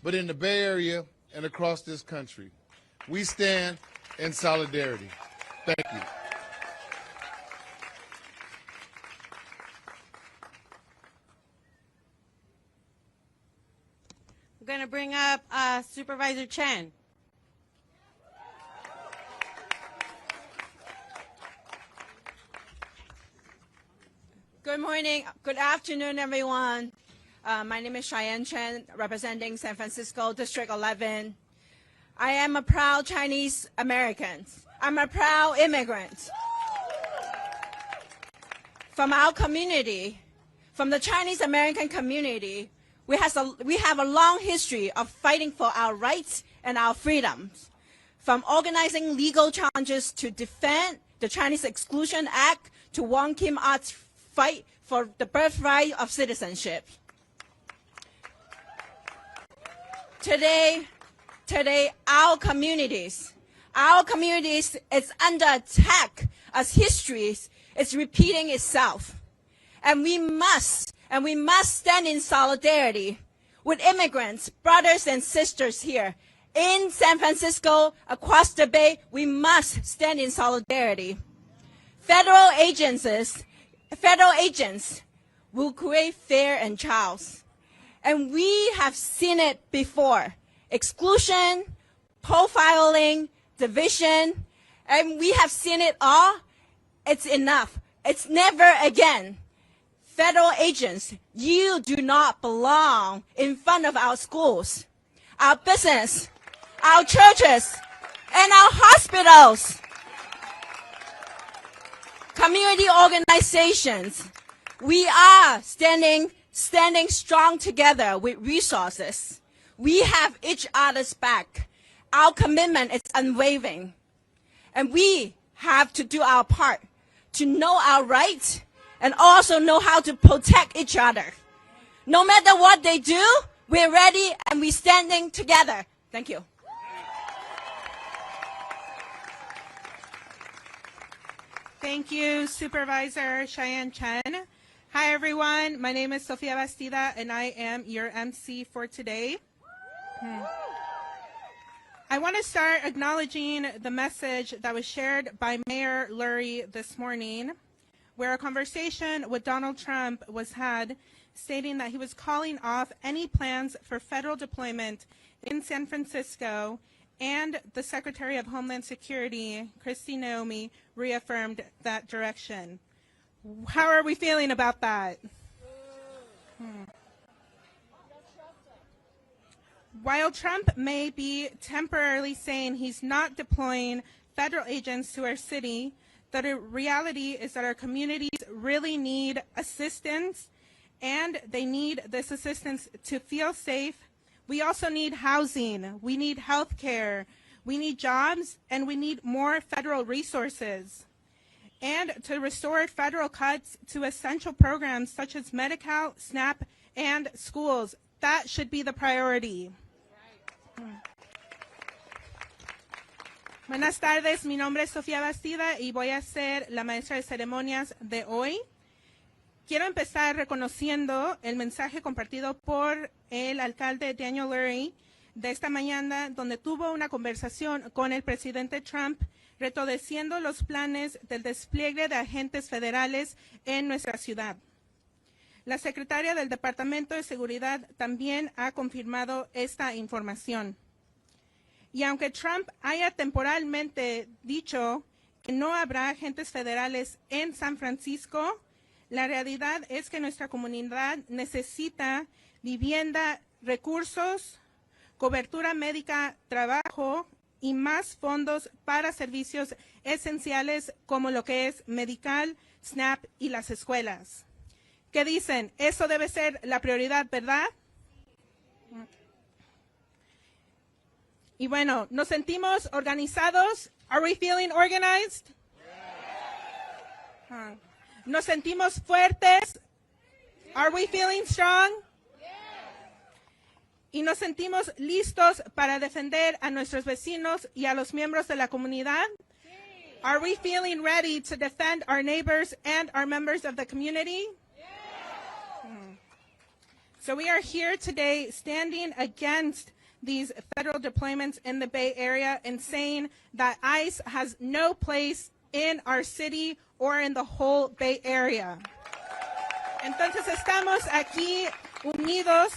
but in the Bay Area and across this country. We stand in solidarity. Thank you. I'm going to bring up Supervisor Chen. Good morning, good afternoon, everyone. My name is Cheyenne Chen, representing San Francisco District 11. I am a proud Chinese American. I'm a proud immigrant. From our community, from the Chinese American community, we have a long history of fighting for our rights and our freedoms. From organizing legal challenges to defend the Chinese Exclusion Act to Wong Kim Art's fight for the birthright of citizenship. Today, our communities is under attack as history is repeating itself. And we must stand in solidarity with immigrants, brothers and sisters here in San Francisco, across the Bay. We must stand in solidarity. Federal agents will create fear and chaos. And we have seen it before. Exclusion, profiling, division, and we have seen it all. It's enough. It's never again. Federal agents, you do not belong in front of our schools, our business, our churches, and our hospitals. Community organizations, we are standing strong together with resources. We have each other's back. Our commitment is unwavering. And we have to do our part to know our rights and also know how to protect each other. No matter what they do, we're ready and we're standing together. Thank you. Thank you, Supervisor Cheyenne Chen. Hi, everyone. My name is Sofia Bastida, and I am your MC for today. I want to start acknowledging the message that was shared by Mayor Lurie this morning, where a conversation with Donald Trump was had, stating that he was calling off any plans for federal deployment in San Francisco, and the Secretary of Homeland Security, Kristi Noemi, reaffirmed that direction. How are we feeling about that? While Trump may be temporarily saying he's not deploying federal agents to our city, the reality is that our communities really need assistance, and they need this assistance to feel safe. We also need housing, we need health care, we need jobs, and we need more federal resources. And to restore federal cuts to essential programs such as Medi-Cal, SNAP, and schools. That should be the priority. Buenas tardes, mi nombre es Sofía Bastida y voy a ser la maestra de ceremonias de hoy. Quiero empezar reconociendo el mensaje compartido por el alcalde Daniel Lurie de esta mañana, donde tuvo una conversación con el presidente Trump, retorciendo los planes del despliegue de agentes federales en nuestra ciudad. La secretaria del Departamento de Seguridad también ha confirmado esta información. Y aunque Trump haya temporalmente dicho que no habrá agentes federales en San Francisco, la realidad es que nuestra comunidad necesita vivienda, recursos, cobertura médica, trabajo y más fondos para servicios esenciales como lo que es Medi-Cal, SNAP y las escuelas. ¿Qué dicen? Eso debe ser la prioridad, ¿verdad? Y bueno, ¿nos sentimos organizados? Are we feeling organized? ¿Nos sentimos fuertes? Are we feeling strong? ¿Y nos sentimos listos para defender a nuestros vecinos y a los miembros de la comunidad? Are we feeling ready to defend our neighbors and our members of the community? So we are here today standing against these federal deployments in the Bay Area and saying that ICE has no place in our city or in the whole Bay Area. Entonces estamos aquí unidos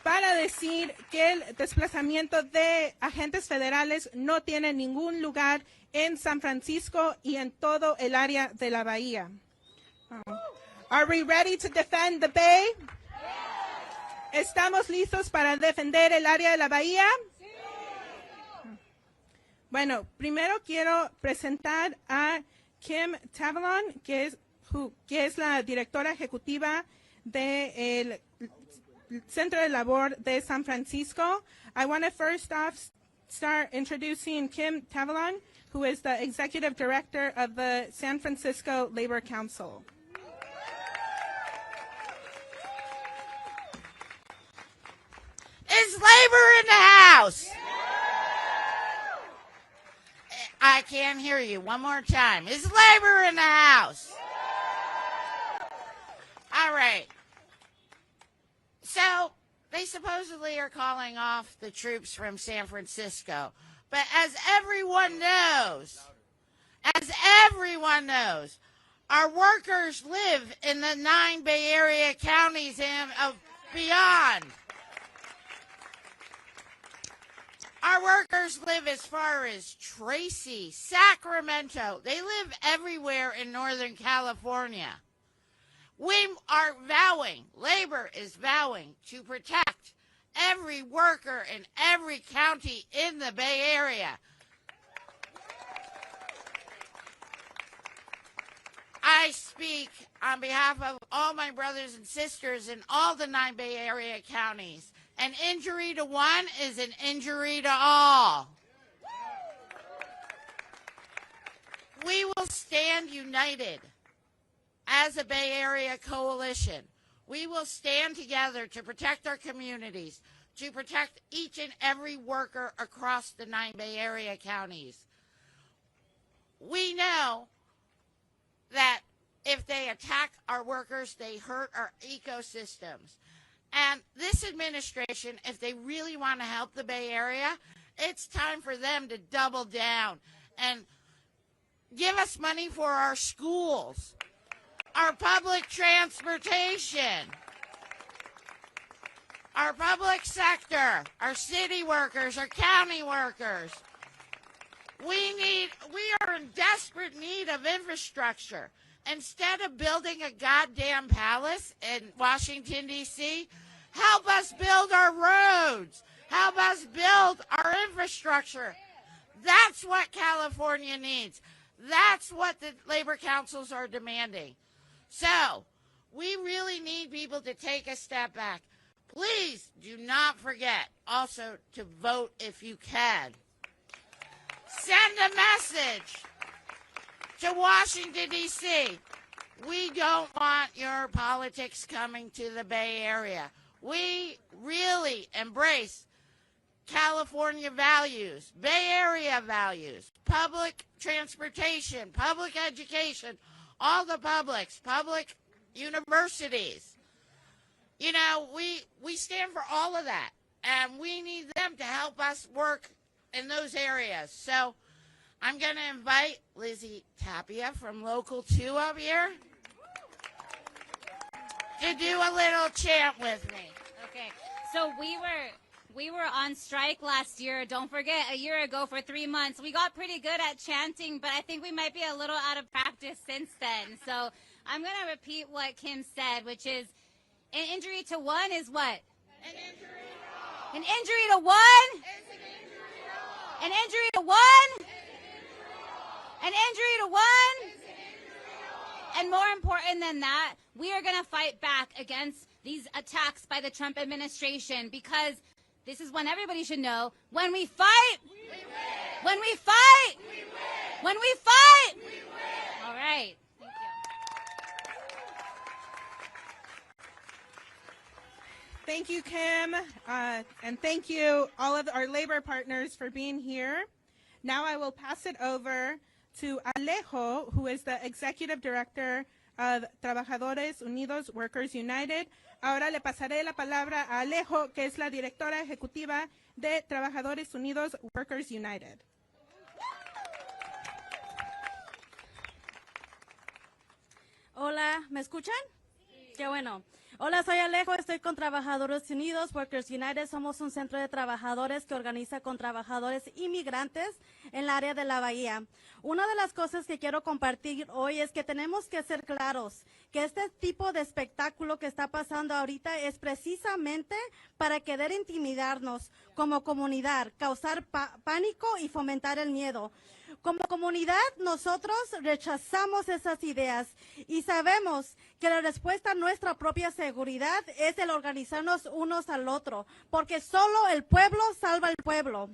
para decir que el desplazamiento de agentes federales no tiene ningún lugar en San Francisco y en todo el área de la bahía. Are we ready to defend the Bay? ¿Estamos listos para defender el área de la bahía? Bueno, primero quiero presentar a Kim Tavalon, que es la directora ejecutiva del Centro de Labor de San Francisco. I want to first off start introducing Kim Tavalon, who is the executive director of the San Francisco Labor Council. Is labor in the house? I can't hear you. One more time. Is labor in the house? All right. So they supposedly are calling off the troops from San Francisco. But as everyone knows, our workers live in the 9 Bay Area counties and beyond. Our workers live as far as Tracy, Sacramento. They live everywhere in Northern California. We are vowing, labor is vowing to protect every worker in every county in the Bay Area. I speak on behalf of all my brothers and sisters in all the 9 Bay Area counties. An injury to one is an injury to all. We will stand united as a Bay Area coalition. We will stand together to protect our communities, to protect each and every worker across the 9 Bay Area counties. We know that if they attack our workers, they hurt our ecosystems. And this administration, if they really want to help the Bay Area, it's time for them to double down and give us money for our schools, our public transportation, our public sector, our city workers, our county workers. We are in desperate need of infrastructure. Instead of building a goddamn palace in Washington, D.C., help us build our roads. Help us build our infrastructure. That's what California needs. That's what the labor councils are demanding. So, we really need people to take a step back. Please do not forget also to vote if you can. Send a message to Washington, D.C. We don't want your politics coming to the Bay Area. We really embrace California values, Bay Area values, public transportation, public education, all the publics, public universities. You know, we stand for all of that, and we need them to help us work in those areas. So I'm going to invite Lizzie Tapia from Local 2 up here to do a little chant with me. Okay, so we were on strike last year. Don't forget, a year ago for 3 months. We got pretty good at chanting, but I think we might be a little out of practice since then. So I'm going to repeat what Kim said, which is, an injury to one is what? An injury to all. An injury to one? It's an injury to all. An injury to one? It's an injury to all. An injury to one? It's an injury to all. And more important than that, we are going to fight back against these attacks by the Trump administration, because this is when everybody should know, when we fight, We win. when we fight, We win. when we fight. We win. All right. Thank you. Thank you, Kim, and thank you all of our labor partners for being here. Now I will pass it over to Alejo, who is the Executive Director of Trabajadores Unidos Workers United. Ahora le pasaré la palabra a Alejo, que es la directora ejecutiva de Trabajadores Unidos, Workers United. Hola, ¿me escuchan? Sí. Qué bueno. Hola, soy Alejo, estoy con Trabajadores Unidos, Workers United. Somos un centro de trabajadores que organiza con trabajadores inmigrantes en el área de la Bahía. Una de las cosas que quiero compartir hoy es que tenemos que ser claros que este tipo de espectáculo que está pasando ahorita es precisamente para querer intimidarnos como comunidad, causar pánico y fomentar el miedo. Como comunidad, nosotros rechazamos esas ideas y sabemos que la respuesta a nuestra propia seguridad es el organizarnos unos al otro, porque solo el pueblo salva al pueblo.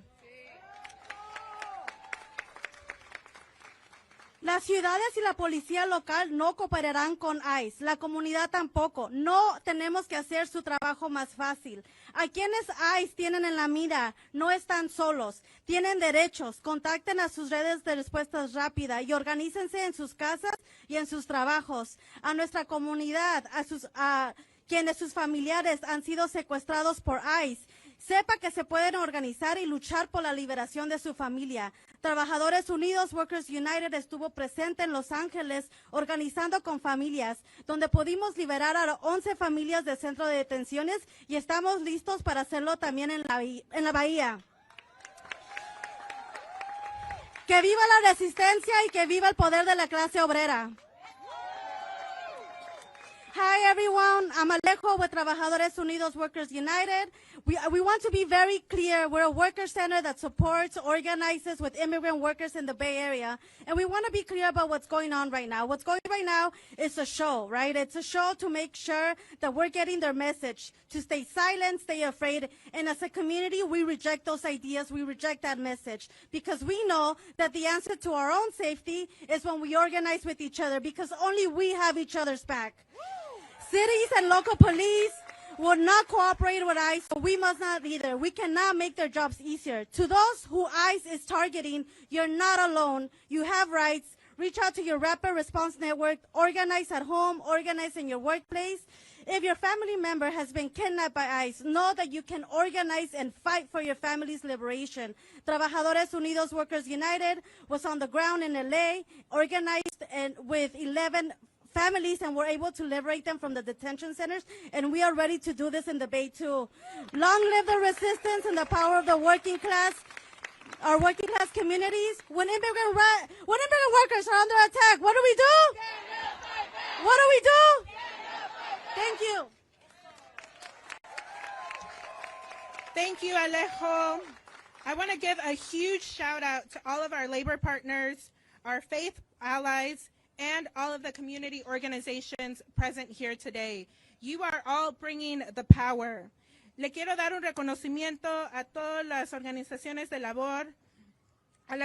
Las ciudades y la policía local no cooperarán con ICE, la comunidad tampoco. No tenemos que hacer su trabajo más fácil. A quienes ICE tienen en la mira no están solos, tienen derechos. Contacten a sus redes de respuestas rápida y organícense en sus casas y en sus trabajos. A nuestra comunidad, a quienes sus familiares han sido secuestrados por ICE, sepa que se pueden organizar y luchar por la liberación de su familia. Trabajadores Unidos, Workers United estuvo presente en Los Ángeles organizando con familias, donde pudimos liberar a 11 familias del centro de detenciones y estamos listos para hacerlo también en la Bahía. Que viva la resistencia y que viva el poder de la clase obrera. Hi everyone, I'm Alejo with Trabajadores Unidos, Workers United. We want to be very clear. We're a worker center that supports, organizes with immigrant workers in the Bay Area. And we want to be clear about what's going on right now. What's going on right now is a show, right? It's a show to make sure that we're getting their message, to stay silent, stay afraid. And as a community, we reject those ideas. We reject that message because we know that the answer to our own safety is when we organize with each other, because only we have each other's back. Cities and local police will not cooperate with ICE, so we must not either. We cannot make their jobs easier. To those who ICE is targeting, you're not alone. You have rights. Reach out to your rapid response network. Organize at home. Organize in your workplace. If your family member has been kidnapped by ICE, know that you can organize and fight for your family's liberation. Trabajadores Unidos, Workers United was on the ground in LA, organized and with 11 families, and we're able to liberate them from the detention centers, and we are ready to do this in the Bay too. Long live the resistance and the power of the working class, our working class communities. When immigrant workers are under attack, what do we do? What do we do? Thank you. Thank you, Alejo. I want to give a huge shout out to all of our labor partners, our faith allies, and all of the community organizations present here today. You are all bringing the power. Le quiero dar un reconocimiento a todas las organizaciones de labor, a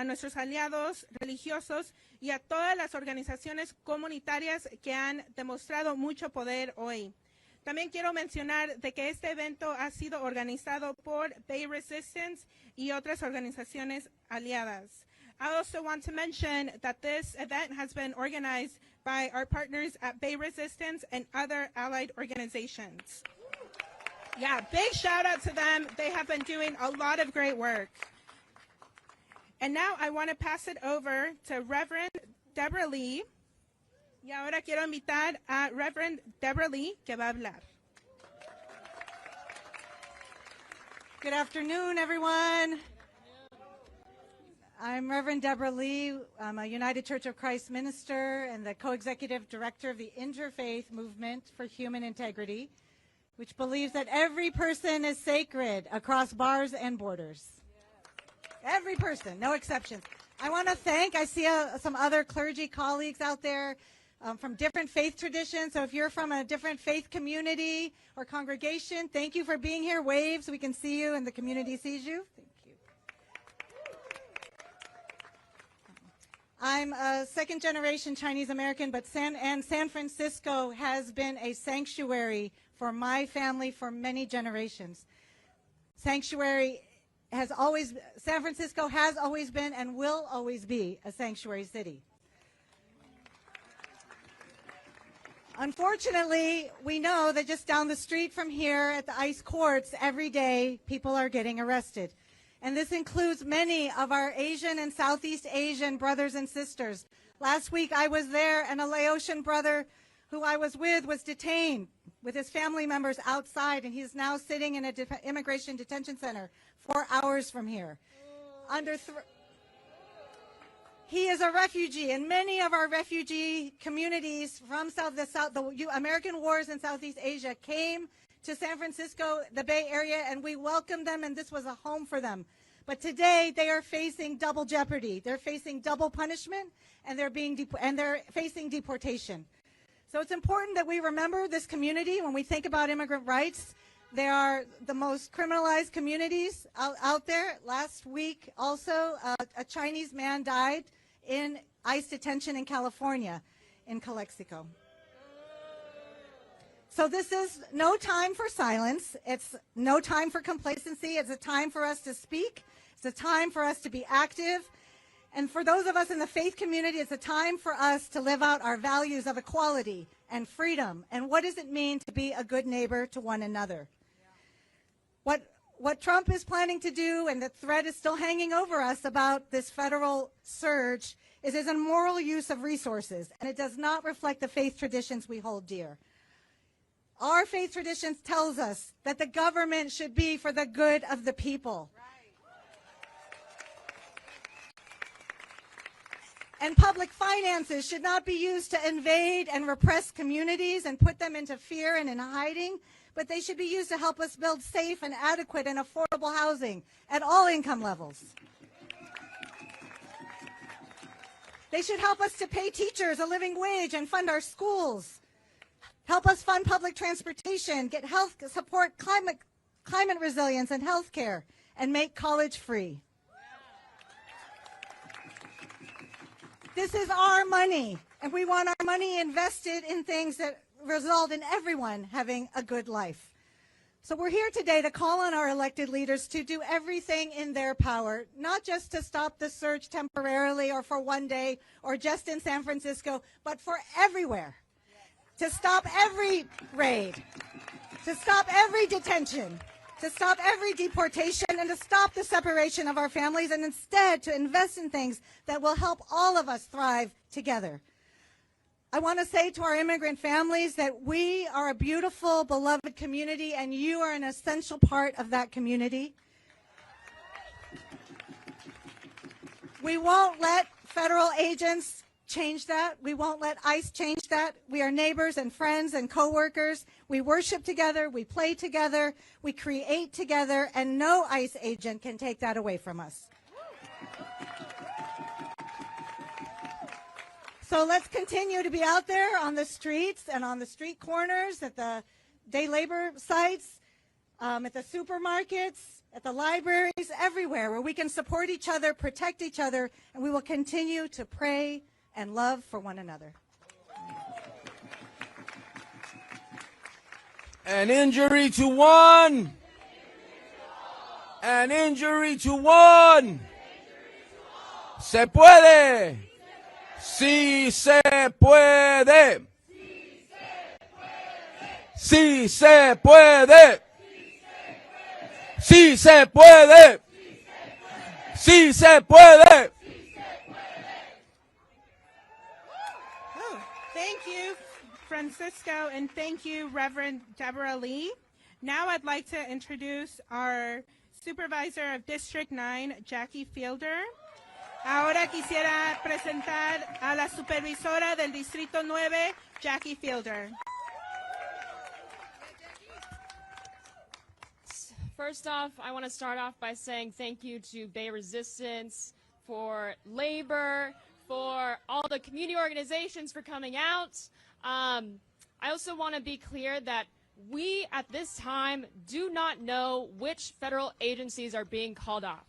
nuestros aliados religiosos y a todas las organizaciones comunitarias que han demostrado mucho poder hoy. También quiero mencionar de que este evento ha sido organizado por Bay Resistance y otras organizaciones aliadas. I also want to mention that this event has been organized by our partners at Bay Resistance and other allied organizations. Yeah, big shout out to them. They have been doing a lot of great work. And now I want to pass it over to Reverend Deborah Lee. Y ahora quiero invitar a Reverend Deborah Lee, que va a hablar. Good afternoon, everyone. I'm Reverend Deborah Lee. I'm a United Church of Christ minister and the co-executive director of the Interfaith Movement for Human Integrity, which believes that every person is sacred across bars and borders. Every person, no exceptions. I want to thank, I see some other clergy colleagues out there from different faith traditions. So if you're from a different faith community or congregation, thank you for being here. Wave so we can see you and the community sees you. Thank you. I'm a second-generation Chinese American, but San Francisco has been a sanctuary for my family for many generations. San Francisco has always been and will always be a sanctuary city. Unfortunately, we know that just down the street from here at the ICE courts, every day people are getting arrested. And this includes many of our Asian and Southeast Asian brothers and sisters. Last week I was there, and a Laotian brother who I was with was detained with his family members outside, and he's now sitting in an immigration detention center 4 hours from here. He is a refugee, and many of our refugee communities from the American wars in Southeast Asia came to San Francisco, the Bay Area, and we welcomed them, and this was a home for them. But today they are facing double jeopardy. They're facing double punishment, and they're facing deportation. So it's important that we remember this community when we think about immigrant rights. They are the most criminalized communities out there. Last week, also, a Chinese man died in ICE detention in California, in Calexico. So this is no time for silence. It's no time for complacency. It's a time for us to speak. It's a time for us to be active. And for those of us in the faith community, it's a time for us to live out our values of equality and freedom. And what does it mean to be a good neighbor to one another? What Trump is planning to do, and the threat is still hanging over us about this federal surge, is his immoral use of resources, and it does not reflect the faith traditions we hold dear. Our faith traditions tells us that the government should be for the good of the people. And public finances should not be used to invade and repress communities and put them into fear and in hiding, but they should be used to help us build safe and adequate and affordable housing at all income levels. They should help us to pay teachers a living wage and fund our schools, help us fund public transportation, get health support, climate resilience and health care, and make college free. This is our money, and we want our money invested in things that result in everyone having a good life. So we're here today to call on our elected leaders to do everything in their power, not just to stop the surge temporarily or for one day or just in San Francisco, but for everywhere. To stop every raid, to stop every detention, to stop every deportation, and to stop the separation of our families, and instead to invest in things that will help all of us thrive together. I want to say to our immigrant families that we are a beautiful, beloved community, and you are an essential part of that community. We won't let federal agents change that. We won't let ICE change that. We are neighbors and friends and co-workers. We worship together, we play together, we create together, and no ICE agent can take that away from us. So let's continue to be out there on the streets and on the street corners, at the day labor sites, at the supermarkets, at the libraries, everywhere where we can support each other, protect each other, and we will continue to pray and love for one another. An injury to one. An injury to one. Se puede. Sí se puede. Sí se puede. Sí se puede. Sí se puede. Thank you, Francisco, and thank you, Reverend Deborah Lee. Now I'd like to introduce our Supervisor of District 9, Jackie Fielder. Ahora quisiera presentar a la Supervisora del Distrito 9, Jackie Fielder. First off, I want to start off by saying thank you to Bay Resistance, for labor, for all the community organizations for coming out. I also want to be clear that we, at this time, do not know which federal agencies are being called off.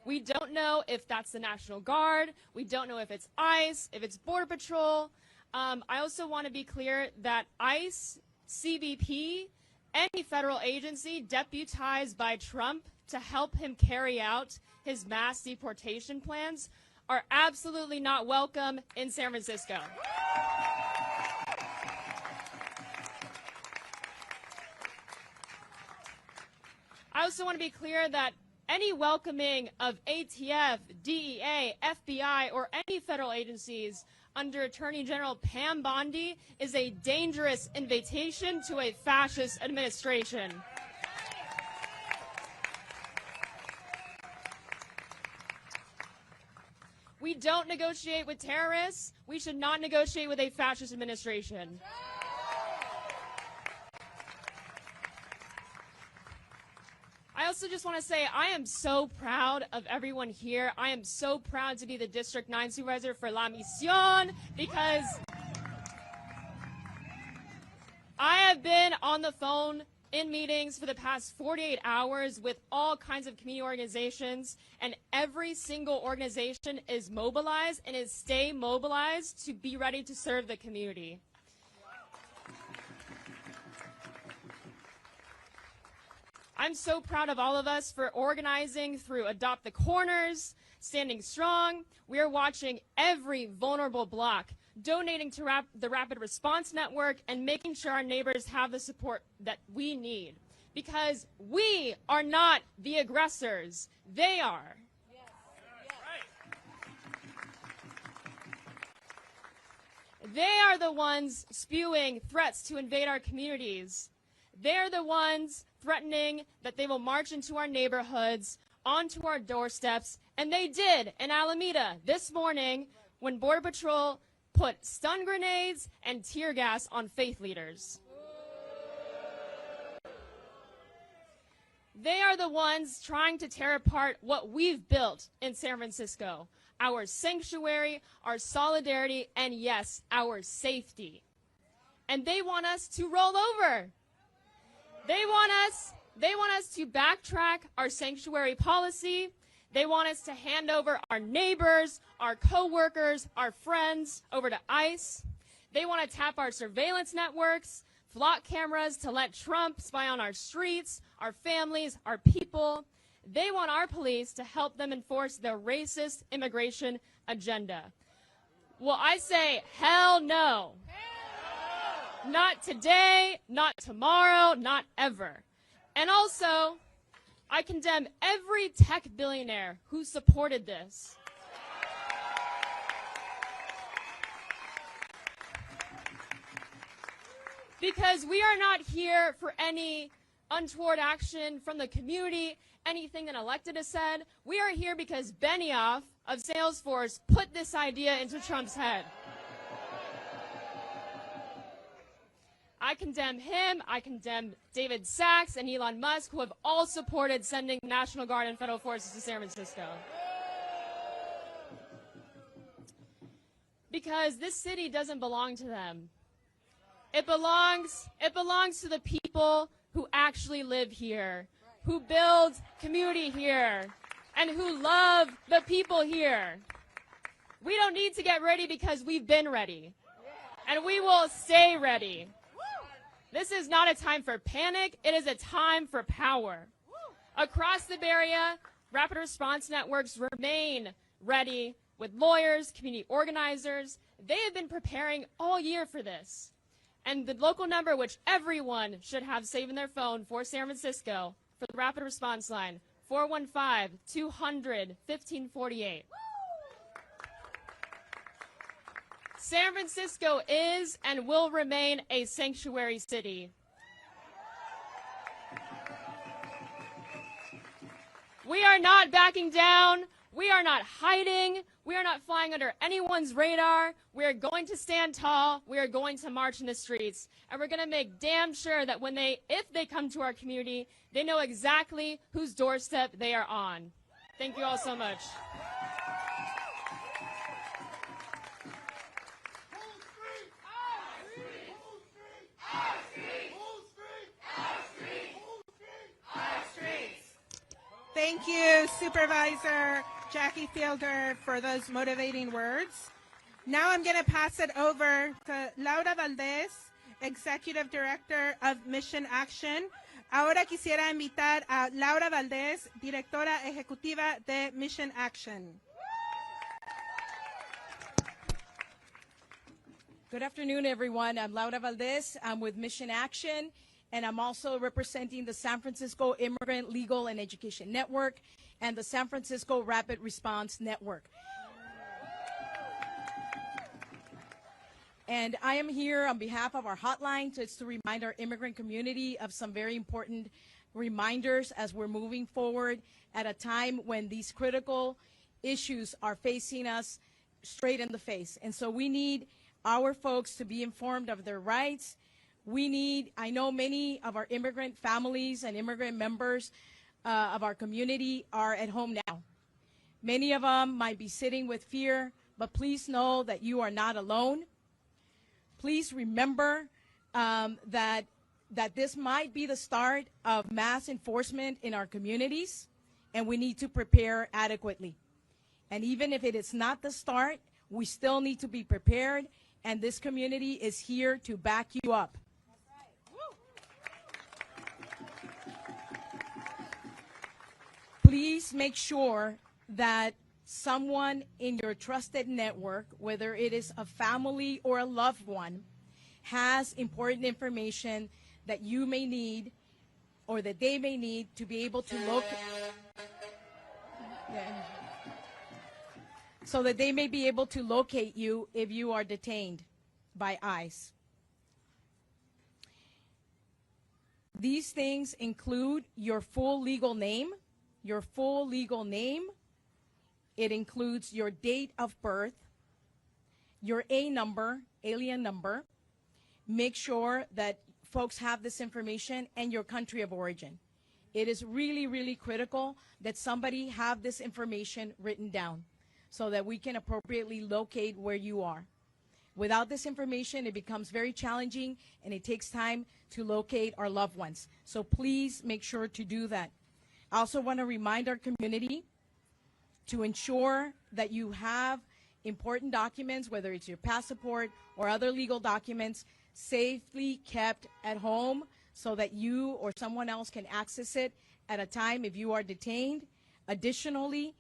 We don't know if that's the National Guard. We don't know if it's ICE, if it's Border Patrol. I also want to be clear that ICE, CBP, any federal agency deputized by Trump to help him carry out his mass deportation plans are absolutely not welcome in San Francisco. I also want to be clear that any welcoming of ATF, DEA, FBI, or any federal agencies under Attorney General Pam Bondi is a dangerous invitation to a fascist administration. We don't negotiate with terrorists. We should not negotiate with a fascist administration. I also just want to say I am so proud of everyone here. I am so proud to be the District 9 Supervisor for La Misión because I have been on the phone in meetings for the past 48 hours with all kinds of community organizations, and every single organization is mobilized and is stay mobilized to be ready to serve the community. I'm so proud of all of us for organizing through Adopt the Corners, Standing Strong. We are watching every vulnerable block, donating to the Rapid Response Network, and making sure our neighbors have the support that we need. Because we are not the aggressors. They are. They are the ones spewing threats to invade our communities. They're the ones threatening that they will march into our neighborhoods, onto our doorsteps, and they did in Alameda this morning when Border Patrol put stun grenades and tear gas on faith leaders. They are the ones trying to tear apart what we've built in San Francisco, our sanctuary, our solidarity, and yes, our safety. And they want us to roll over. They want us to backtrack our sanctuary policy. They want us to hand over our neighbors, our co-workers, our friends over to ICE. They want to tap our surveillance networks, flock cameras to let Trump spy on our streets, our families, our people. They want our police to help them enforce their racist immigration agenda. Well, I say, hell no. Not today, not tomorrow, not ever. And also, I condemn every tech billionaire who supported this. Because we are not here for any untoward action from the community, anything that elected has said. We are here because Benioff of Salesforce put this idea into Trump's head. I condemn him, I condemn David Sachs and Elon Musk, who have all supported sending National Guard and federal forces to San Francisco. Because this city doesn't belong to them. It belongs to the people who actually live here, who build community here, and who love the people here. We don't need to get ready because we've been ready. And we will stay ready. This is not a time for panic. It is a time for power. Across the Bay Area, rapid response networks remain ready with lawyers, community organizers. They have been preparing all year for this. And the local number, which everyone should have saved in their phone for San Francisco, for the rapid response line, 415-200-1548. San Francisco is and will remain a sanctuary city. We are not backing down. We are not hiding. We are not flying under anyone's radar. We are going to stand tall. We are going to march in the streets. And we're going to make damn sure that if they come to our community, they know exactly whose doorstep they are on. Thank you all so much. Thank you, Supervisor Jackie Fielder, for those motivating words. Now I'm going to pass it over to Laura Valdez, Executive Director of Mission Action. Ahora quisiera invitar a Laura Valdez, Directora Ejecutiva de Mission Action. Good afternoon, everyone. I'm Laura Valdez. I'm with Mission Action. and I'm also representing the San Francisco Immigrant Legal and Education Network and the San Francisco Rapid Response Network. And I am here on behalf of our hotline to remind our immigrant community of some very important reminders as we're moving forward at a time when these critical issues are facing us straight in the face. And so we need our folks to be informed of their rights. I know many of our immigrant families and immigrant members of our community are at home now. Many of them might be sitting with fear, but please know that you are not alone. Please remember that this might be the start of mass enforcement in our communities, and we need to prepare adequately. And even if it is not the start, we still need to be prepared, and this community is here to back you up. Please make sure that someone in your trusted network, whether it is a family or a loved one, has important information that you may need or that they may need to be able to locate, so that they may be able to locate you if you are detained by ICE. These things include your full legal name. It includes your date of birth, your alien number. Make sure that folks have this information, and your country of origin. It is really, really critical that somebody have this information written down so that we can appropriately locate where you are. Without this information, it becomes very challenging, and it takes time to locate our loved ones. So please make sure to do that. I also want to remind our community to ensure that you have important documents, whether it's your passport or other legal documents, safely kept at home so that you or someone else can access it at a time if you are detained. Additionally,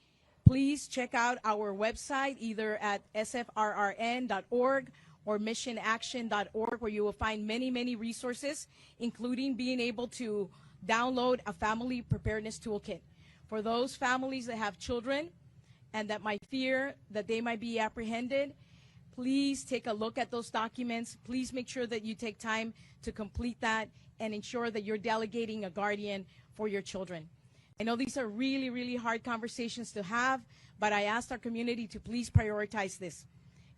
please check out our website either at sfrrn.org or missionaction.org, where you will find many, many resources, including being able to download a family preparedness toolkit. For those families that have children and that might fear that they might be apprehended, please take a look at those documents. Please make sure that you take time to complete that and ensure that you're delegating a guardian for your children. I know these are really, really hard conversations to have, but I asked our community to please prioritize this.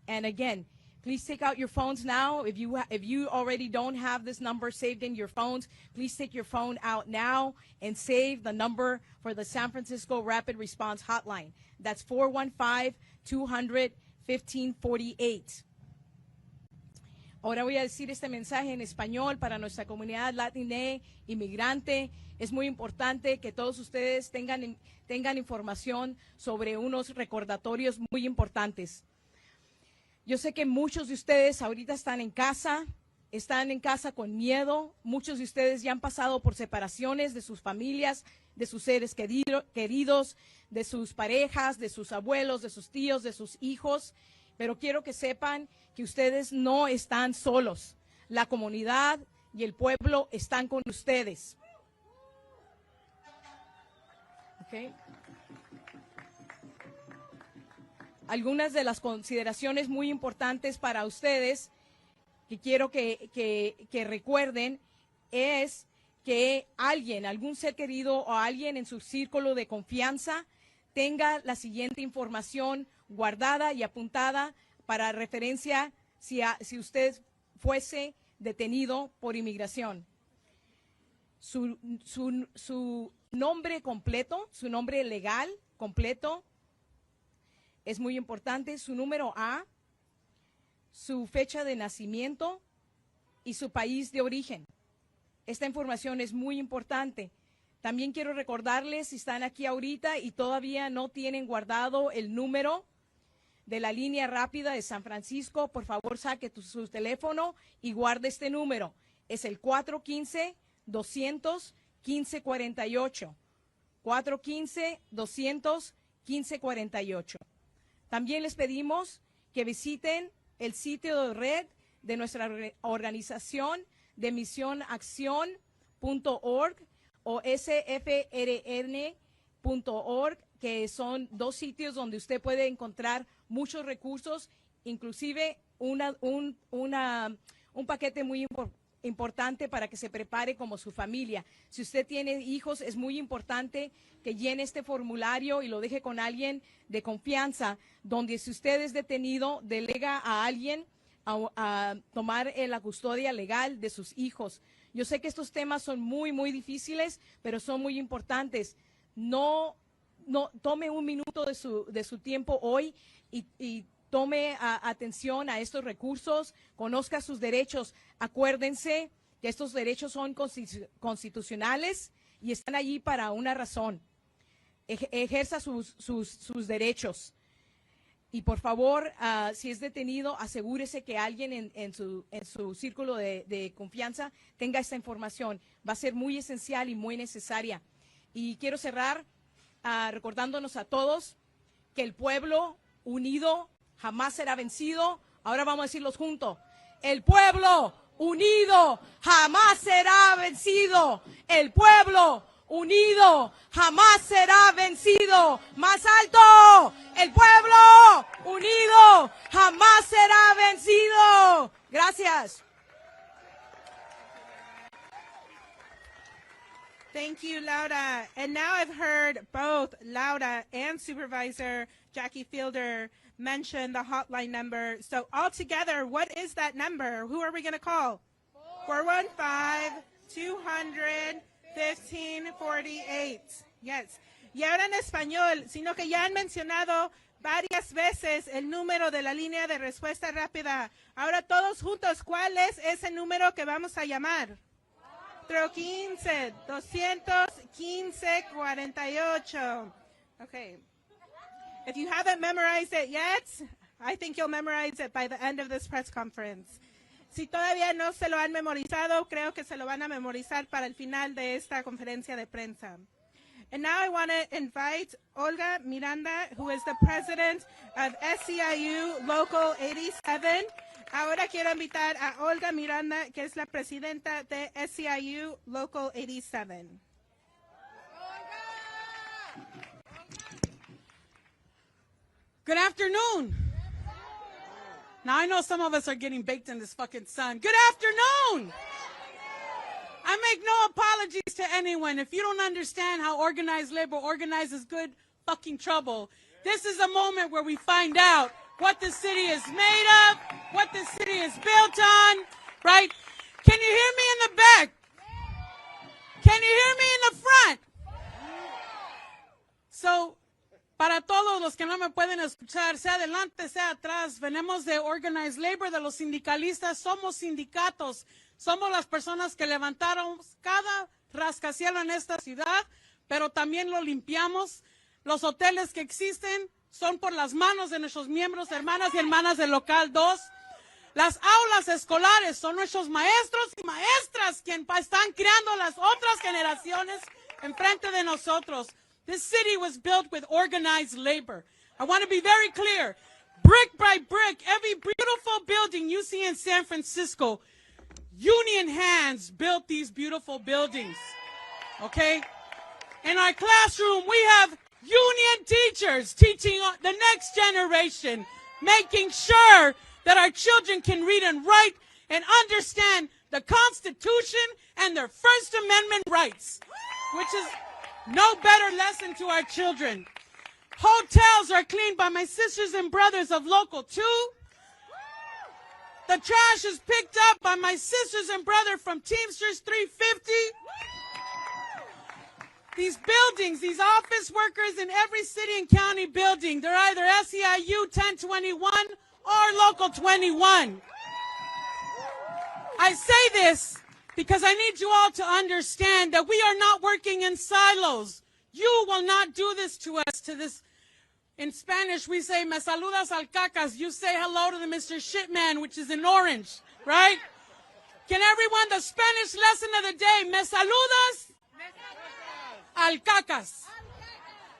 And again, please take out your phones now. If you already don't have this number saved in your phones, please take your phone out now and save the number for the San Francisco Rapid Response Hotline. That's 415-200-1548. Ahora voy a decir este mensaje en español para nuestra comunidad latina, inmigrante. Es muy importante que todos ustedes tengan información sobre unos recordatorios muy importantes. Yo sé que muchos de ustedes ahorita están en casa con miedo. Muchos de ustedes ya han pasado por separaciones de sus familias, de sus seres queridos, de sus parejas, de sus abuelos, de sus tíos, de sus hijos. Pero quiero que sepan que ustedes no están solos. La comunidad y el pueblo están con ustedes. Okay. Algunas de las consideraciones muy importantes para ustedes que quiero que recuerden es que algún ser querido o alguien en su círculo de confianza tenga la siguiente información guardada y apuntada para referencia si usted fuese detenido por inmigración. Su nombre completo, su nombre legal completo, es muy importante, su número A, su fecha de nacimiento y su país de origen. Esta información es muy importante. También quiero recordarles, si están aquí ahorita y todavía no tienen guardado el número de la línea rápida de San Francisco, por favor saque su teléfono y guarde este número. Es el 415-200-1548. 415-200-1548. También les pedimos que visiten el sitio de red de nuestra organización de misionacción.org o sfrn.org, que son dos sitios donde usted puede encontrar muchos recursos, inclusive un paquete muy importante para que se prepare como su familia. Si usted tiene hijos, es muy importante que llene este formulario y lo deje con alguien de confianza, donde si usted es detenido, delega a alguien a tomar la custodia legal de sus hijos. Yo sé que estos temas son muy, muy difíciles, pero son muy importantes. No tome un minuto de su tiempo hoy y tome atención a estos recursos, conozca sus derechos. Acuérdense que estos derechos son constitucionales y están allí para una razón. Ejerza sus derechos. Y por favor, si es detenido, asegúrese que alguien en su círculo de confianza tenga esta información. Va a ser muy esencial y muy necesaria. Y quiero cerrar recordándonos a todos que el pueblo unido jamás será vencido. Ahora vamos a decirlos juntos. El pueblo unido jamás será vencido. El pueblo unido jamás será vencido. Más alto. El pueblo unido jamás será vencido. Gracias. Thank you, Laura. And now I've heard both Laura and Supervisor Jackie Fielder mention the hotline number. So altogether, what is that number? Who are we going to call? 415-200-1548. Yes. Y ahora en español, sino que ya han mencionado varias veces el número de la línea de respuesta rápida. Ahora todos juntos, ¿cuál es ese número que vamos a llamar? 415-215-48. Okay. If you haven't memorized it yet, I think you'll memorize it by the end of this press conference. Si todavía no se lo han memorizado, creo que se lo van a memorizar para el final de esta conferencia de prensa. And now I want to invite Olga Miranda, who is the president of SEIU Local 87. Ahora quiero invitar a Olga Miranda, que es la presidenta de SEIU Local 87. Good afternoon. Now, I know some of us are getting baked in this fucking sun. Good afternoon. I make no apologies to anyone. If you don't understand how organized labor organizes good fucking trouble, this is a moment where we find out what the city is made of, what the city is built on, right? Can you hear me in the back? Can you hear me in the front? So, para todos los que no me pueden escuchar, sea adelante, sea atrás, venimos de organized labor, de los sindicalistas, somos sindicatos, somos las personas que levantaron cada rascacielos en esta ciudad, pero también lo limpiamos. Los hoteles que existen son por las manos de nuestros miembros, hermanas y hermanas del Local 2. Las aulas escolares son nuestros maestros y maestras quienes están creando las otras generaciones enfrente de nosotros. This city was built with organized labor. I want to be very clear. Brick by brick, every beautiful building you see in San Francisco, union hands built these beautiful buildings. Okay? In our classroom, we have union teachers teaching the next generation, making sure that our children can read and write and understand the Constitution and their First Amendment rights, which is no better lesson to our children. Hotels are cleaned by my sisters and brothers of Local 2. The trash is picked up by my sisters and brothers from Teamsters 350. These buildings, these office workers in every city and county building, they're either SEIU 1021 or Local 21. I say this because I need you all to understand that we are not working in silos. You will not do this to us, to this. In Spanish, we say, me saludas al cacas. You say hello to the Mr. Shitman, which is in orange, right? Can everyone, the Spanish lesson of the day, me saludas al cacas.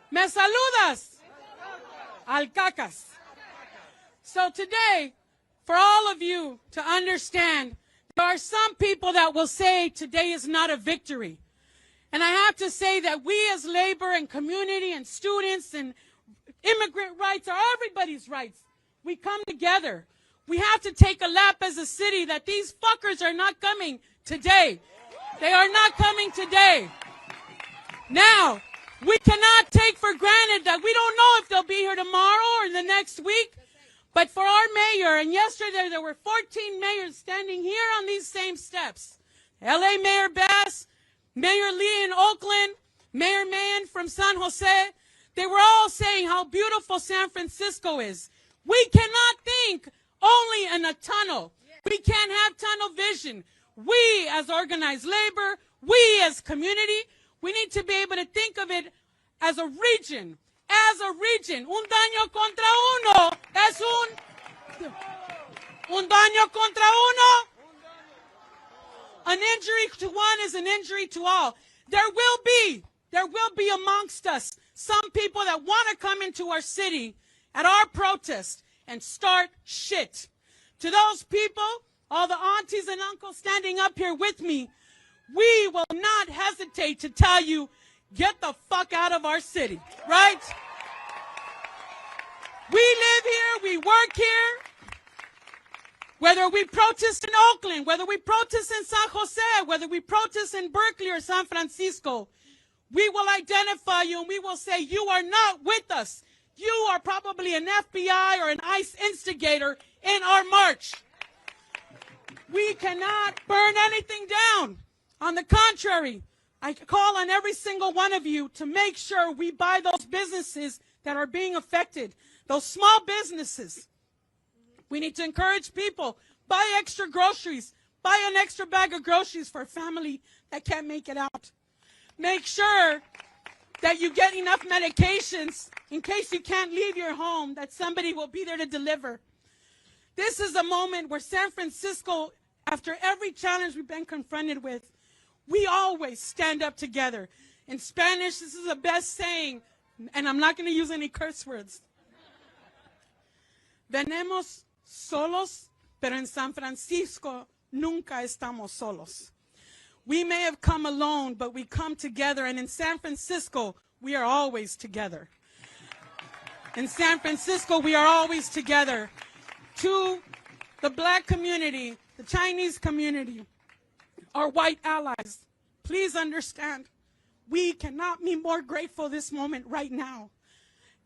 Me saludas al cacas. So today, for all of you to understand There are some people that will say today is not a victory. And I have to say that we as labor and community and students and immigrant rights are everybody's rights. We come together. We have to take a lap as a city that these fuckers are not coming today. They are not coming today. Now, we cannot take for granted that we don't know if they'll be here tomorrow or in the next week. But for our mayor, and yesterday there were 14 mayors standing here on these same steps. LA Mayor Bass, Mayor Lee in Oakland, Mayor Mann from San Jose. They were all saying how beautiful San Francisco is. We cannot think only in a tunnel. We can't have tunnel vision. We as organized labor, we as community, we need to be able to think of it as a region. As a region. Un daño contra uno es un daño contra uno. An injury to one is an injury to all. There will be amongst us some people that want to come into our city at our protest and start shit. To those people, all the aunties and uncles standing up here with me, we will not hesitate to tell you, get the fuck out of our city, right? We live here, we work here. Whether we protest in Oakland, whether we protest in San Jose, whether we protest in Berkeley or San Francisco, we will identify you and we will say, you are not with us. You are probably an FBI or an ICE instigator in our march. We cannot burn anything down. On the contrary, I call on every single one of you to make sure we buy those businesses that are being affected, those small businesses. We need to encourage people, buy extra groceries, buy an extra bag of groceries for a family that can't make it out. Make sure that you get enough medications in case you can't leave your home, that somebody will be there to deliver. This is a moment where San Francisco, after every challenge we've been confronted with, we always stand up together. In Spanish, this is the best saying, and I'm not going to use any curse words. Venimos solos, pero en San Francisco nunca estamos solos. We may have come alone, but we come together, and in San Francisco, we are always together. In San Francisco, we are always together. To the black community, the Chinese community, our white allies, please understand, we cannot be more grateful this moment right now.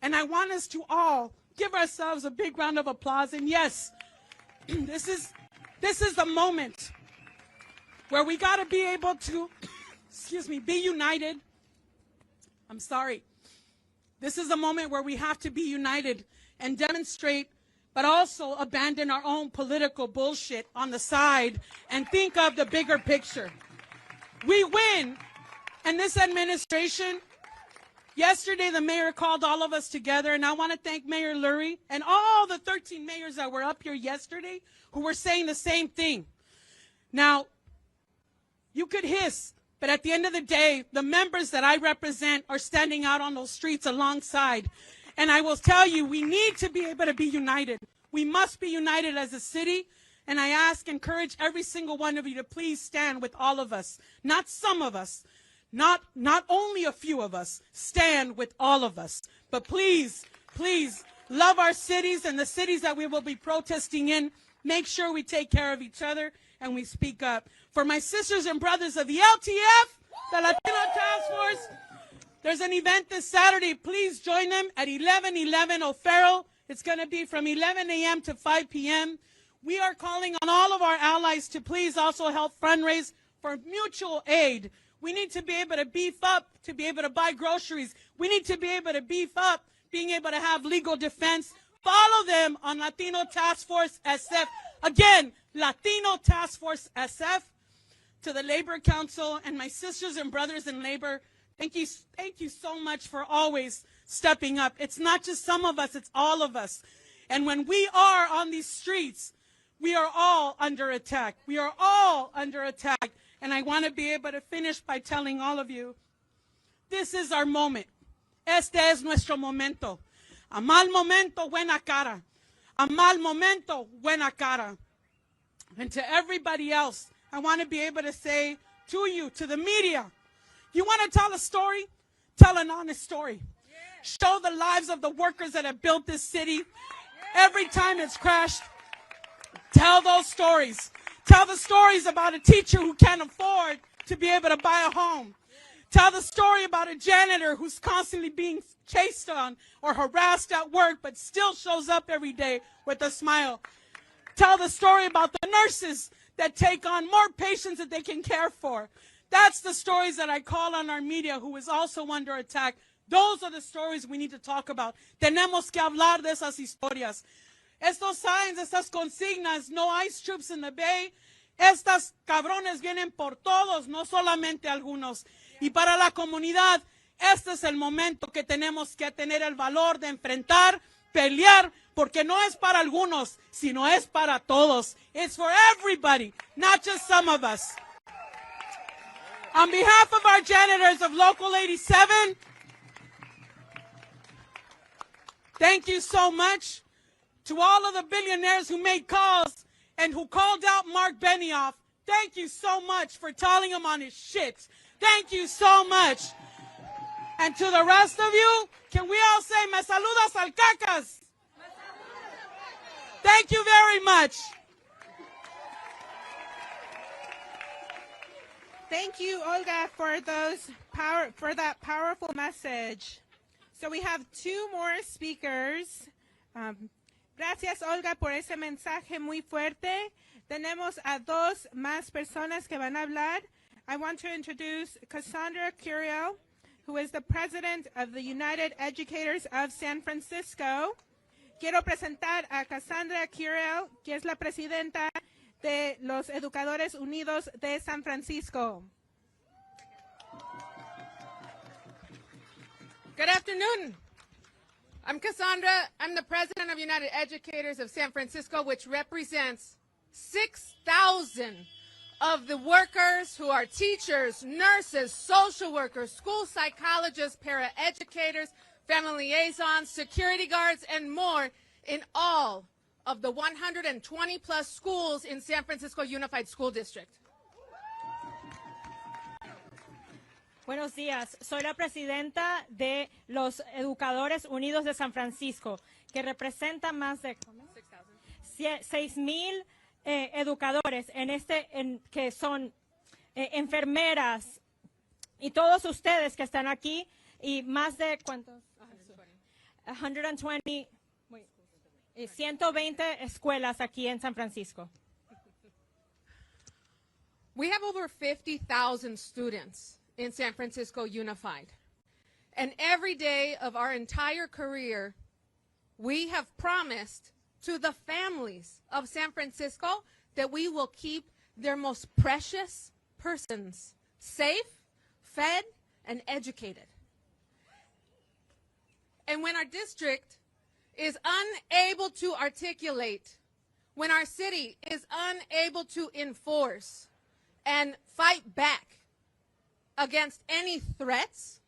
And I want us to all give ourselves a big round of applause. And yes, this is the moment where we got to be able to, be united. I'm sorry. This is a moment where we have to be united and demonstrate, but also abandon our own political bullshit on the side and think of the bigger picture. We win. And this administration, yesterday the mayor called all of us together, and I want to thank Mayor Lurie and all the 13 mayors that were up here yesterday who were saying the same thing. Now, you could hiss, but at the end of the day, the members that I represent are standing out on those streets alongside. And I will tell you, we need to be able to be united. We must be united as a city. And I encourage every single one of you to please stand with all of us. Not some of us, not only a few of us, stand with all of us. But please, please, love our cities and the cities that we will be protesting in. Make sure we take care of each other and we speak up. For my sisters and brothers of the LTF, the Latino Task Force, there's an event this Saturday. Please join them at 1111 O'Farrell. It's going to be from 11 a.m. to 5 p.m. We are calling on all of our allies to please also help fundraise for mutual aid. We need to be able to beef up, to be able to buy groceries. We need to be able to beef up, being able to have legal defense. Follow them on Latino Task Force SF. Again, Latino Task Force SF. To the Labor Council and my sisters and brothers in labor, thank you so much for always stepping up. It's not just some of us, it's all of us. And when we are on these streets, we are all under attack. We are all under attack. And I want to be able to finish by telling all of you, this is our moment. Este es nuestro momento. A mal momento, buena cara. A mal momento, buena cara. And to everybody else, I want to be able to say to you, to the media, you want to tell a story? Tell an honest story. Show the lives of the workers that have built this city. Every time it's crashed, tell those stories. Tell the stories about a teacher who can't afford to be able to buy a home. Tell the story about a janitor who's constantly being chased on or harassed at work but still shows up every day with a smile. Tell the story about the nurses that take on more patients that they can care for. That's the stories that I call on our media, who is also under attack. Those are the stories we need to talk about. Tenemos que hablar de esas historias. Estos signs, estas consignas, no ice troops in the bay. Estas cabrones vienen por todos, no solamente algunos. Y para la comunidad, este es el momento que tenemos que tener el valor de enfrentar, pelear, porque no es para algunos, sino es para todos. It's for everybody, not just some of us. On behalf of our janitors of Local 87, thank you so much. To all of the billionaires who made calls and who called out Mark Benioff, thank you so much for telling him on his shit. Thank you so much. And to the rest of you, can we all say, me saludas al cacas? Thank you very much. Thank you, Olga, for that powerful message. So we have two more speakers. Gracias, Olga, por ese mensaje muy fuerte. Tenemos a dos más personas que van a hablar. I want to introduce Cassandra Curiel, who is the president of the United Educators of San Francisco. Quiero presentar a Cassandra Curiel, que es la presidenta de los Educadores Unidos de San Francisco. Good afternoon. I'm Cassandra. I'm the president of United Educators of San Francisco, which represents 6,000 of the workers who are teachers, nurses, social workers, school psychologists, paraeducators, family liaisons, security guards, and more in all of the 120 plus schools in San Francisco Unified School District. Buenos días, soy la presidenta de los Educadores Unidos de San Francisco, que representa más de 6,000 educadores que son enfermeras y todos ustedes que están aquí y más de ¿cuántos? 120 escuelas aquí en San Francisco. We have over 50,000 students in San Francisco Unified. And every day of our entire career, we have promised to the families of San Francisco that we will keep their most precious persons safe, fed, and educated. And when our district is unable to articulate, when our city is unable to enforce and fight back against any threats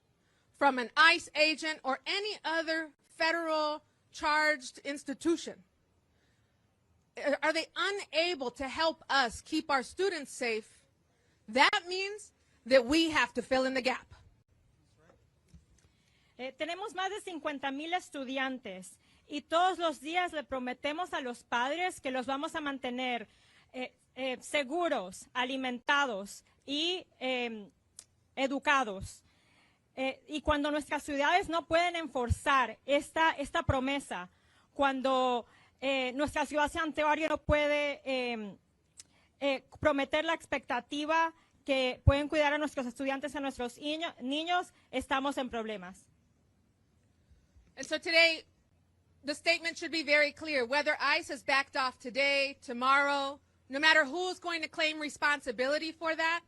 from an ICE agent or any other federal charged institution, are they unable to help us keep our students safe, that means that we have to fill in the gap. Tenemos más de 50,000 estudiantes y todos los días le prometemos a los padres que los vamos a mantener seguros, alimentados y educados. Y cuando nuestras ciudades no pueden enforzar esta promesa, cuando nuestra ciudad santuario no puede prometer la expectativa que pueden cuidar a nuestros estudiantes y a nuestros niños, estamos en problemas. And so today, the statement should be very clear. Whether ICE has backed off today, tomorrow, no matter who's going to claim responsibility for that,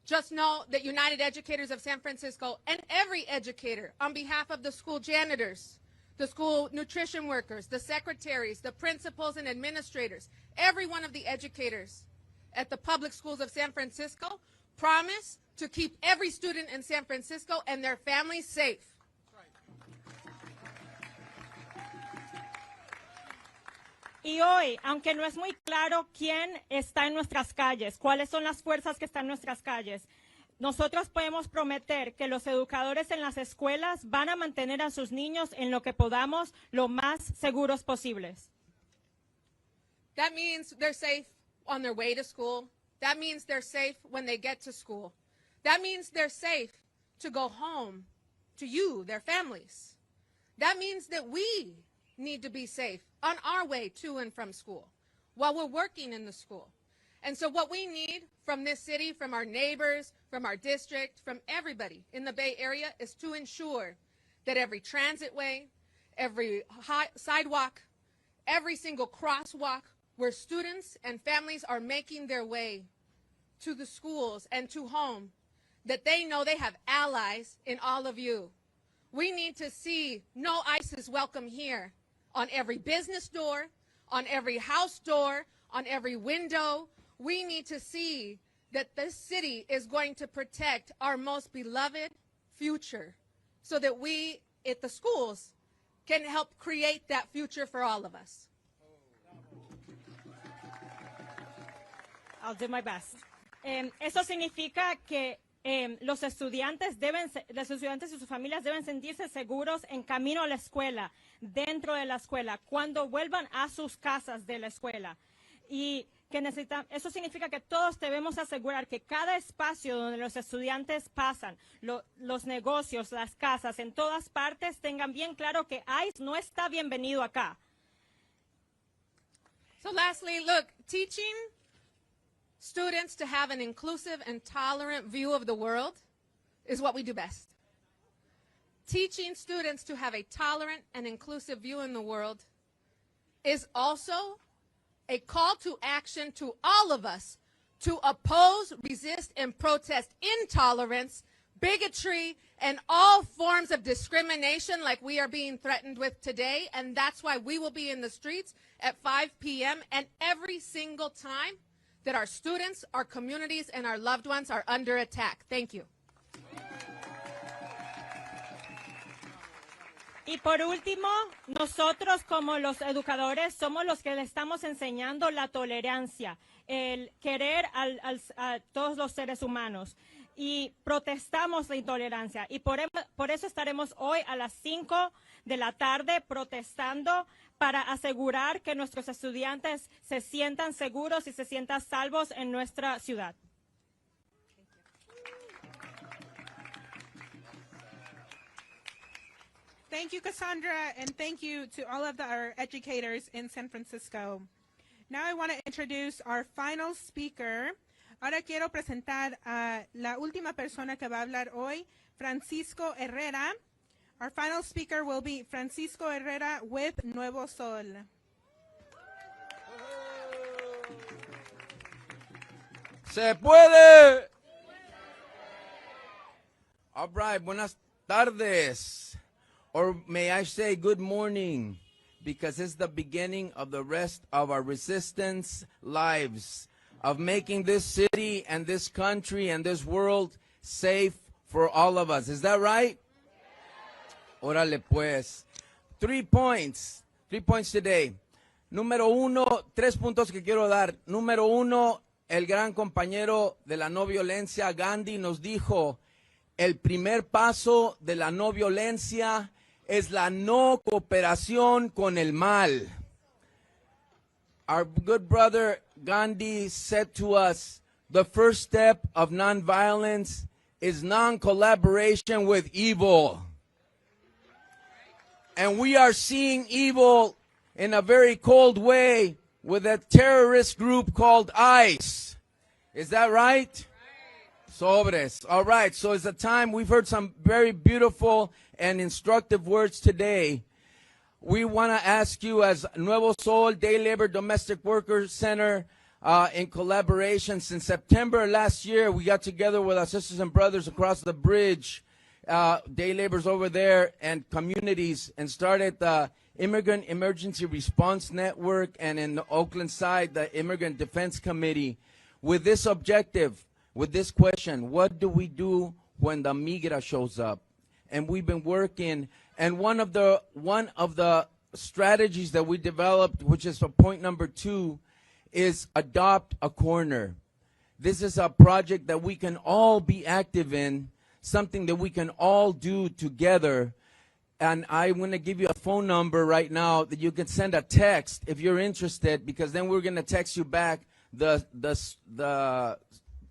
just know that United Educators of San Francisco and every educator on behalf of the school janitors, the school nutrition workers, the secretaries, the principals and administrators, every one of the educators at the public schools of San Francisco promise to keep every student in San Francisco and their families safe. Y hoy, aunque no es muy claro quién está en nuestras calles, cuáles son las fuerzas que están en nuestras calles, nosotros podemos prometer que los educadores en las escuelas van a mantener a sus niños en lo que podamos lo más seguros posibles. That means they're safe on their way to school. That means they're safe when they get to school. That means they're safe to go home to you, their families. That means that we need to be safe on our way to and from school while we're working in the school. And so what we need from this city, from our neighbors, from our district, from everybody in the Bay Area is to ensure that every transit way, every sidewalk, every single crosswalk where students and families are making their way to the schools and to home, that they know they have allies in all of you. We need to see no ICE is welcome here on every business door, on every house door, on every window. We need to see that this city is going to protect our most beloved future so that we at the schools can help create that future for all of us. I'll do my best. Eso significa que los estudiantes y sus familias deben sentirse seguros en camino a la escuela, dentro de la escuela, cuando vuelvan a sus casas de la escuela. Y que eso significa que todos debemos asegurar que cada espacio donde los estudiantes pasan, los negocios, las casas, en todas partes, tengan bien claro que ICE no está bienvenido acá. So lastly, look, teaching students to have an inclusive and tolerant view of the world is what we do best. Teaching students to have a tolerant and inclusive view in the world is also a call to action to all of us to oppose, resist, and protest intolerance, bigotry, and all forms of discrimination like we are being threatened with today. And that's why we will be in the streets at 5 p.m. and every single time that our students, our communities, and our loved ones are under attack. Thank you. Y por último, nosotros como los educadores somos los que le estamos enseñando la tolerancia, el querer a todos los seres humanos y protestamos la intolerancia. Y por eso estaremos hoy a las 5 de la tarde protestando para asegurar que nuestros estudiantes se sientan seguros y se sientan salvos en nuestra ciudad. Thank you, Cassandra, and thank you to all of our educators in San Francisco. Now I want to introduce our final speaker. Ahora quiero presentar a la última persona que va a hablar hoy, Francisco Herrera. Our final speaker will be Francisco Herrera with Nuevo Sol. ¡Se puede! All right, buenas tardes. Or may I say good morning, because it's the beginning of the rest of our resistance lives, of making this city and this country and this world safe for all of us. Is that right? Órale pues. 3 points today. Número 1, 3 puntos que quiero dar. Número 1, el gran compañero de la no violencia, Gandhi, nos dijo, el primer paso de la no violencia es la no cooperación con el mal. Our good brother Gandhi said to us, the first step of nonviolence is non-collaboration with evil. And we are seeing evil in a very cold way with a terrorist group called ICE. Is that right? Sobres. All right, so it's a time, we've heard some very beautiful and instructive words today. We want to ask you as Nuevo Sol Day Labor Domestic Workers Center in collaboration. Since September last year, we got together with our sisters and brothers across the bridge, day laborers over there and communities, and started the Immigrant Emergency Response Network, and in the Oakland side, the Immigrant Defense Committee, with this objective, with this question: what do we do when the migra shows up? And we've been working, and one of the strategies that we developed, which is for point number 2, is adopt a corner. This is a project that we can all be active in, something that we can all do together. And I'm going to give you a phone number right now that you can send a text if you're interested, because then we're going to text you back the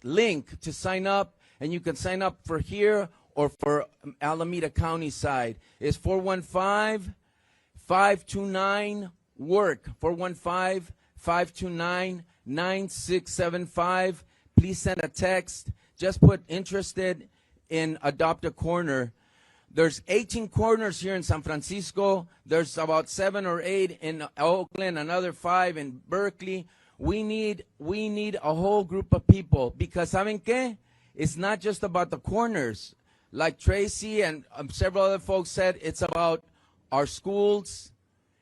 link to sign up, and you can sign up for here or for Alameda County side. It's 415-529-WORK, 415-529-9675. Please send a text. Just put interested in Adopt a Corner. There's 18 corners here in San Francisco. There's about 7 or 8 in Oakland, another 5 in Berkeley. We need a whole group of people, because ¿saben qué? It's not just about the corners. Like Tracy and several other folks said, it's about our schools,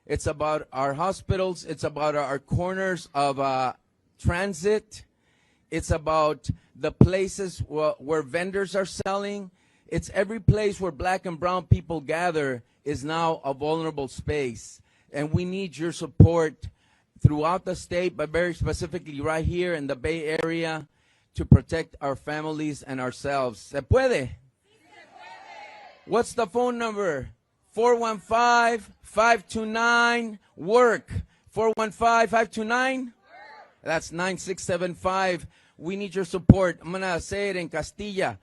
it's about our hospitals, it's about our corners of transit, it's about the places where vendors are selling. It's every place where black and brown people gather is now a vulnerable space. And we need your support throughout the state, but very specifically right here in the Bay Area, to protect our families and ourselves. ¿Se puede? What's the phone number? 415-529-WORK. 415-529? That's 9675. We need your support. I'm going to say it in Castilla.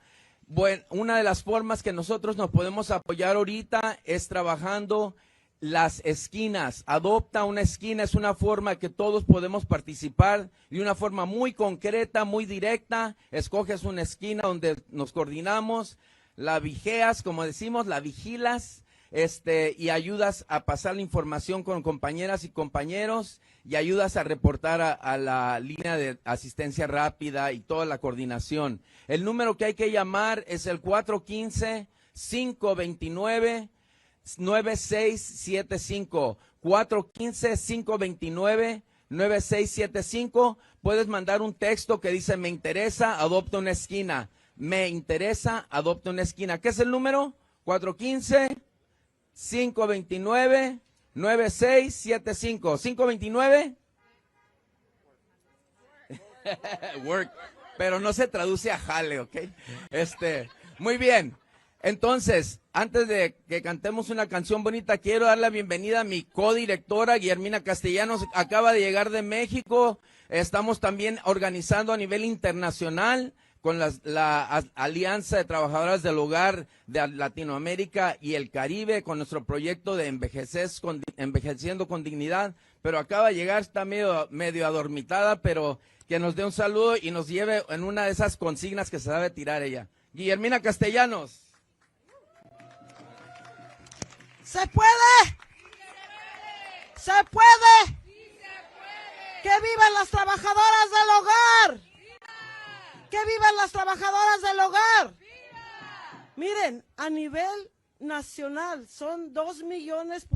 Bueno, una de las formas que nosotros nos podemos apoyar ahorita es trabajando las esquinas. Adopta una esquina, es una forma que todos podemos participar de una forma muy concreta, muy directa. Escoges una esquina donde nos coordinamos, la vigias, como decimos, la vigilas, y ayudas a pasar la información con compañeras y compañeros, y ayudas a reportar a la línea de asistencia rápida y toda la coordinación. El número que hay que llamar es el 415-529-9675. 415-529-9675. Puedes mandar un texto que dice: me interesa, adopta una esquina. Me interesa, adopta una esquina. ¿Qué es el número? 415-529-9675. 529. Work. Pero no se traduce a jale, ¿ok? Muy bien. Entonces, antes de que cantemos una canción bonita, quiero dar la bienvenida a mi codirectora, Guillermina Castellanos. Acaba de llegar de México. Estamos también organizando a nivel internacional con la Alianza de Trabajadoras del Hogar de Latinoamérica y el Caribe, con nuestro proyecto de Envejeciendo con Dignidad. Pero acaba de llegar, está medio adormitada, pero que nos dé un saludo y nos lleve en una de esas consignas que se sabe tirar ella. Guillermina Castellanos. ¿Se puede? ¿Se puede? ¡Que vivan las trabajadoras del hogar! ¡Que vivan las trabajadoras del hogar! Miren, a nivel nacional son 2.5 millones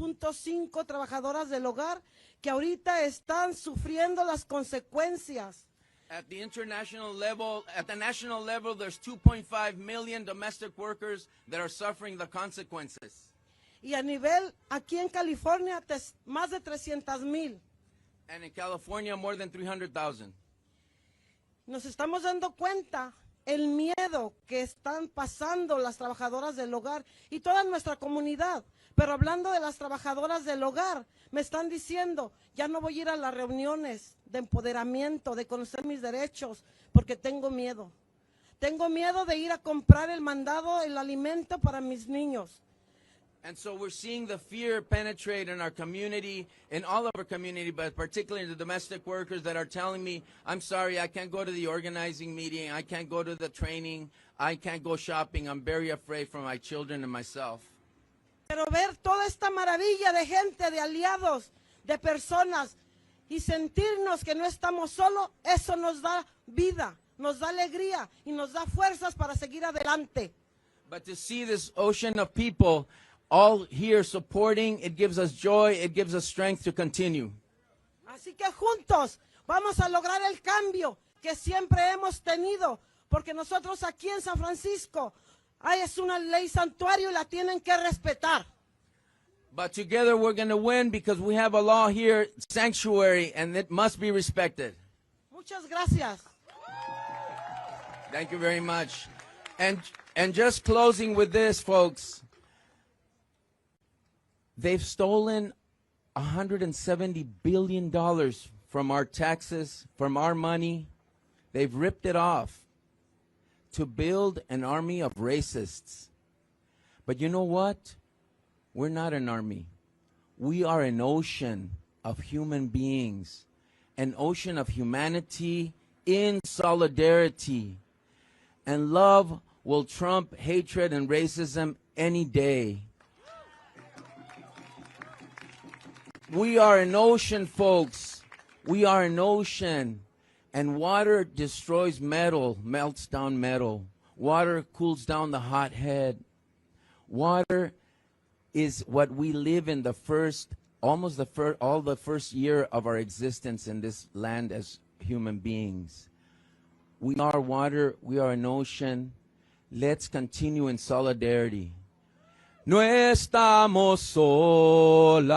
trabajadoras del hogar que ahorita están sufriendo las consecuencias. At the international level, at the national level, there's 2.5 million domestic workers that are suffering the consequences. Y a nivel, aquí en California, más de 300,000. And in California, more than 300,000. Nos estamos dando cuenta el miedo que están pasando las trabajadoras del hogar y toda nuestra comunidad. Pero hablando de las trabajadoras del hogar, me están diciendo, ya no voy a ir a las reuniones de empoderamiento, de conocer mis derechos, porque tengo miedo. Tengo miedo de ir a comprar el mandado, el alimento para mis niños. And so we're seeing the fear penetrate in our community, in all of our community, but particularly the domestic workers that are telling me, I'm sorry, I can't go to the organizing meeting, I can't go to the training, I can't go shopping, I'm very afraid for my children and myself. Pero ver toda esta maravilla de gente, de aliados, de personas, y sentirnos que no estamos solos, eso nos da vida, nos da alegría y nos da fuerzas para seguir adelante. But to see this ocean of people all here supporting, it gives us joy, it gives us strength to continue. Así que juntos vamos a lograr el cambio que siempre hemos tenido, porque nosotros aquí en San Francisco es una ley santuario y la tienen que respetar. But together we're going to win because we have a law here, sanctuary, and it must be respected. Muchas gracias. Thank you very much. And just closing with this, folks. They've stolen $170 billion from our taxes, from our money. They've ripped it off to build an army of racists. But you know what? We're not an army. We are an ocean of human beings, an ocean of humanity in solidarity. And love will trump hatred and racism any day. We are an ocean, folks. We are an ocean. And water destroys metal, melts down metal. Water cools down the hot head. Water is what we live in all the first year of our existence in this land as human beings. We are water, we are an ocean. Let's continue in solidarity. No estamos solas,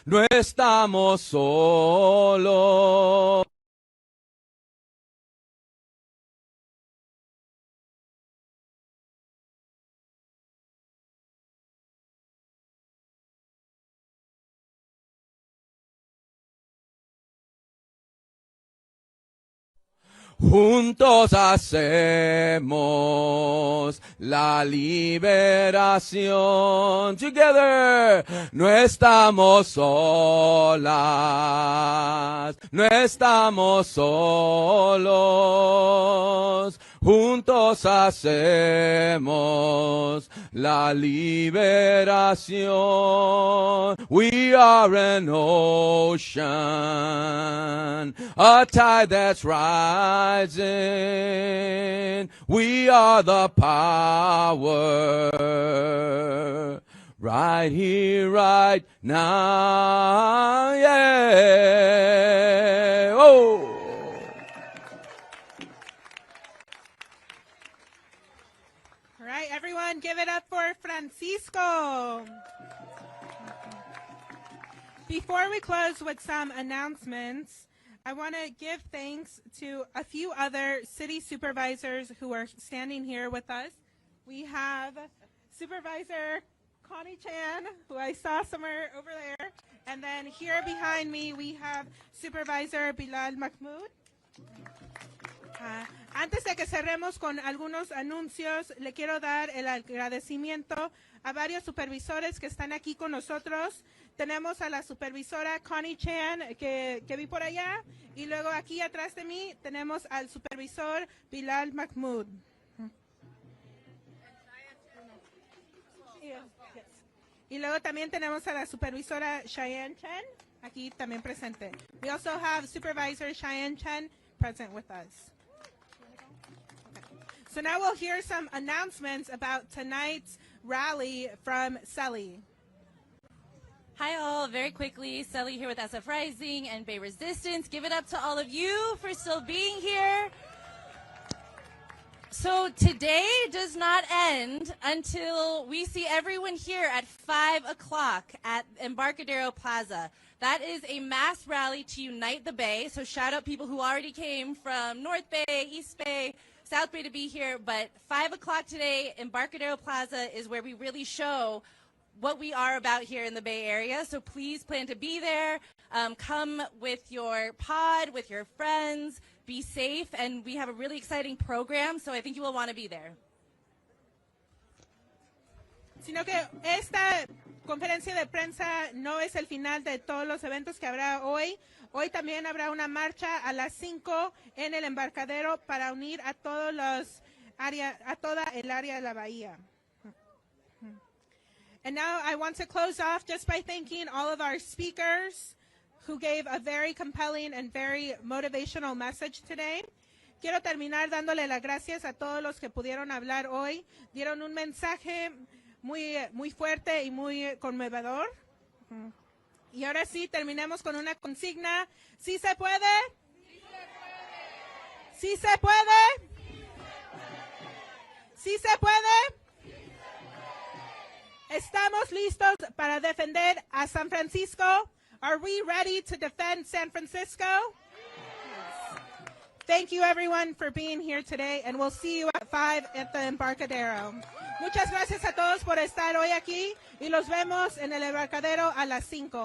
no estamos solos. Juntos hacemos la liberación. Together, no estamos solas, no estamos solos. Juntos hacemos la liberación. We are an ocean, a tide that's rising. We are the power, right here, right now. Yeah. Oh. All right, everyone, give it up for Francisco. Before we close with some announcements, I want to give thanks to a few other city supervisors who are standing here with us. We have Supervisor Connie Chan, who I saw somewhere over there. And then here behind me, we have Supervisor Bilal Mahmoud. Antes de que cerremos con algunos anuncios, le quiero dar el agradecimiento a varios supervisores que están aquí con nosotros. Tenemos a la supervisora Connie Chan, que vi por allá, y luego aquí atrás de mí tenemos al supervisor Bilal Mahmoud. Y luego también tenemos a la supervisora Cheyenne Chen, aquí también presente. We also have Supervisor Cheyenne Chen present with us. So now we'll hear some announcements about tonight's rally from Selly. Hi all, very quickly, Selly here with SF Rising and Bay Resistance. Give it up to all of you for still being here. So today does not end until we see everyone here at 5 o'clock at Embarcadero Plaza. That is a mass rally to unite the Bay. So shout out people who already came from North Bay, East Bay, South Bay to be here. But 5 o'clock today, Embarcadero Plaza is where we really show what we are about here in the Bay Area. So please plan to be there. Come with your pod, with your friends. Be safe, and we have a really exciting program, so I think you will want to be there. Sino que esta conferencia de prensa no es el final de todos los eventos que habrá hoy. Hoy también habrá una marcha a las 5 en el Embarcadero para unir a todos los a toda el área de la bahía. And now I want to close off just by thanking all of our speakers who gave a very compelling and very motivational message today. Quiero terminar dándole las gracias a todos los que pudieron hablar hoy. Dieron un mensaje muy fuerte y muy conmovedor. Y ahora sí, terminemos con una consigna. ¿Sí se puede? ¿Sí se puede? ¿Sí se puede? ¿Estamos listos para defender a San Francisco? Are we ready to defend San Francisco? Thank you, everyone, for being here today, and we'll see you at 5 at the Embarcadero. Muchas gracias a todos por estar hoy aquí y los vemos en el Embarcadero a las 5.